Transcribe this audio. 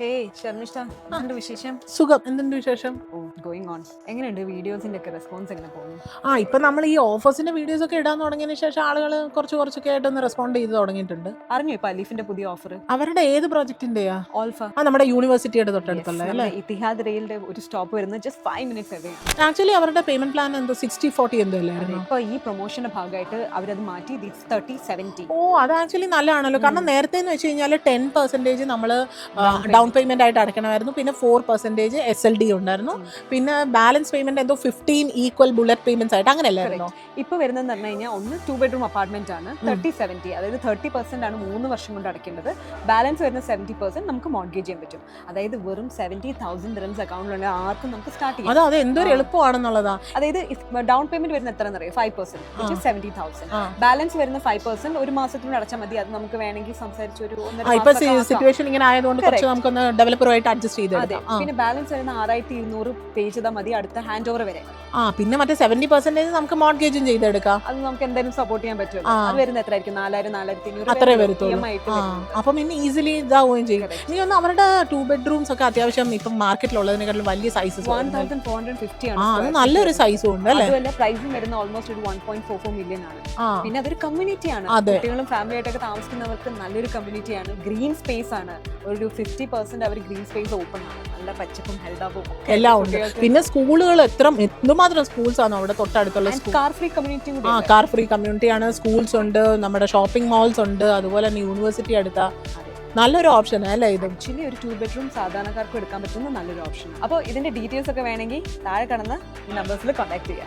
ഏയ് ശർമിഷ്ഠ, എന്തുണ്ട് വിശേഷം? സുഖം. എന്തുണ്ട് വിശേഷം? ഓ ഗോയിങ് ഓൺ. എങ്ങനെയുണ്ട് വീഡിയോസിന്റെ ഒക്കെ റെസ്പോൺസ് എങ്ങനെ പോകുന്നു? ഇപ്പൊ നമ്മൾ ഈ ഓഫേഴ്സിന്റെ വീഡിയോസ് ഒക്കെ ഇടാൻ തുടങ്ങിയതിന് ശേഷം ആളുകൾ കുറച്ചൊക്കെ ആയിട്ടൊന്ന് റെസ്പോണ്ട് ചെയ്ത് തുടങ്ങിയിട്ടുണ്ട്. അറിഞ്ഞു ഇപ്പൊ അലീഫിന്റെ പുതിയ ഓഫർ അവരുടെ ഏത് പ്രോജക്റ്റിന്റെയാ? ഓൾഫ. നമ്മുടെ യൂണിവേഴ്സിറ്റിയുടെ തൊട്ടടുത്തുള്ള അല്ലേ? ഇത്തിഹാദ് റെയിലിന്റെ ഒരു സ്റ്റോപ്പ് വരുന്നത് ജസ്റ്റ് 5 minutes away. ആക്ച്വലി അവരുടെ പേയ്മെന്റ് പ്ലാൻ എന്തോ 60-40 എന്തോ അല്ലായിരുന്നു? ഇപ്പൊ ഈ പ്രൊമോഷന്റെ ഭാഗമായിട്ട് അവരത് മാറ്റി 30-70. ഓ, അത് ആക്ച്വലി നല്ലതാണല്ലോ. കാരണം നേരത്തെ എന്ന് വെച്ച് കഴിഞ്ഞാൽ 10% നമ്മൾ ഡൗൺ പേയ്മെന്റ് ആയിട്ട് അടയ്ക്കണമായിരുന്നു. പിന്നെ 4% SLD ഉണ്ടായിരുന്നു. പിന്നെ ബാലൻസ് പേയ്മെന്റ് എന്തോ 15 ഈക്വൽ ബുള്ളറ്റ് പേയ്മെന്റ്സ് ആയിട്ട് അങ്ങനെയല്ലായിരുന്നോ? ഇപ്പൊ വരുന്നതെന്ന് പറഞ്ഞു കഴിഞ്ഞാൽ ഒന്ന് 2 bedroom അപ്പാർട്ട്മെന്റ് ആണ് 30-70, അതായത് 30% ആണ് 3 വർഷം കൊണ്ട് അടയ്ക്കേണ്ടത്. ബാലൻസ് വരുന്ന 70% നമുക്ക് മോർഗേജ് ചെയ്യാൻ പറ്റും. അതായത് വെറും 70,000 dirhams അക്കൗണ്ടിലുള്ള ആർക്കും നമുക്ക് സ്റ്റാർട്ട് ചെയ്യാം. അത് എന്തൊരു എളുപ്പമാണെന്നുള്ളതാ. അതായത് ഡൗൺ പേയ്മെന്റ് വരുന്ന എത്ര എന്നറിയാം? 5%, 70,000. ബാലൻസ് വരുന്ന 5% ഒരു മാസത്തിനുള്ളിൽ അടച്ചാൽ മതി. അത് നമുക്ക് വേണമെങ്കിൽ സംസാരിച്ച് ഒരു സിറ്റുവേഷൻ ഇങ്ങനെ ആയതുകൊണ്ട് കുറച്ച് നമുക്കൊന്ന് ഡെവലപ്പറുമായിട്ട് അഡ്ജസ്റ്റ് ചെയ്ത്. പിന്നെ ബാലൻസ് വരുന്ന 6,200 പേ ചെയ്താൽ മതി അടുത്ത ഹാൻഡ് ഓവർ വരെ. പിന്നെ മറ്റേ 70% നമുക്ക് മോർഗേജും ചെയ്തെടുക്കാം. അത് നമുക്ക് എന്തായാലും സപ്പോർട്ട് ചെയ്യാൻ പറ്റുമല്ലോ. അത് വരുന്ന എത്രയായിരിക്കും? 4,000-4,500 അത്രേ വരത്തുള്ളൂ. അപ്പം പിന്നെ ഈസിലി ഇതാവുകയും ചെയ്യും. നീ ഒന്ന് അവരുടെ 2 bedrooms ഒക്കെ അത്യാവശ്യം ഇപ്പം മാർക്കറ്റിലുള്ളതിനെക്കാളും വലിയ സൈസസ് 1,450 ആണ്. അത് നല്ലൊരു സൈസും ഉണ്ട് അല്ലേ? അതുപോലെ പ്രൈസും വരുന്ന ഓൾമോസ്റ്റ് ഒരു 1.44 million ആണ്. പിന്നെ അതൊരു കമ്മ്യൂണിറ്റി ആണ്. കുട്ടികളും ഫാമിലി ആയിട്ടൊക്കെ താമസിക്കുന്നവർക്ക് നല്ലൊരു കമ്മ്യൂണിറ്റി ആണ്. ഗ്രീൻ സ്പേസ് ആണ്. ഒരു 50% അവർ ഗ്രീൻ സ്പേസ് ഓപ്പൺ ആണ്. നല്ല പച്ചപ്പും ഹരിതാപവും എല്ലാം ഉണ്ട്. പിന്നെ സ്കൂളുകൾ എന്തുമാത്രം സ്കൂൾസ് ആണ് അവിടെ തൊട്ടടുത്തുള്ള. Car free community. Car free community ആണ്. സ്കൂൾസ് ഉണ്ട്, നമ്മുടെ ഷോപ്പിംഗ് മാൾസ് ഉണ്ട്, അതുപോലെ തന്നെ യൂണിവേഴ്സിറ്റി അടുത്ത നല്ലൊരു ഓപ്ഷൻ അല്ലേ ഇത്? ആക്ച്വലി ഒരു 2 bedroom സാധാരണക്കാർക്ക് എടുക്കാൻ പറ്റുന്ന നല്ലൊരു ഓപ്ഷൻ. അപ്പോൾ ഇതിന്റെ ഡീറ്റെയിൽസ് ഒക്കെ വേണമെങ്കിൽ താഴെ കാണുന്ന നമ്പേഴ്സിൽ കോൺടാക്ട് ചെയ്യാം.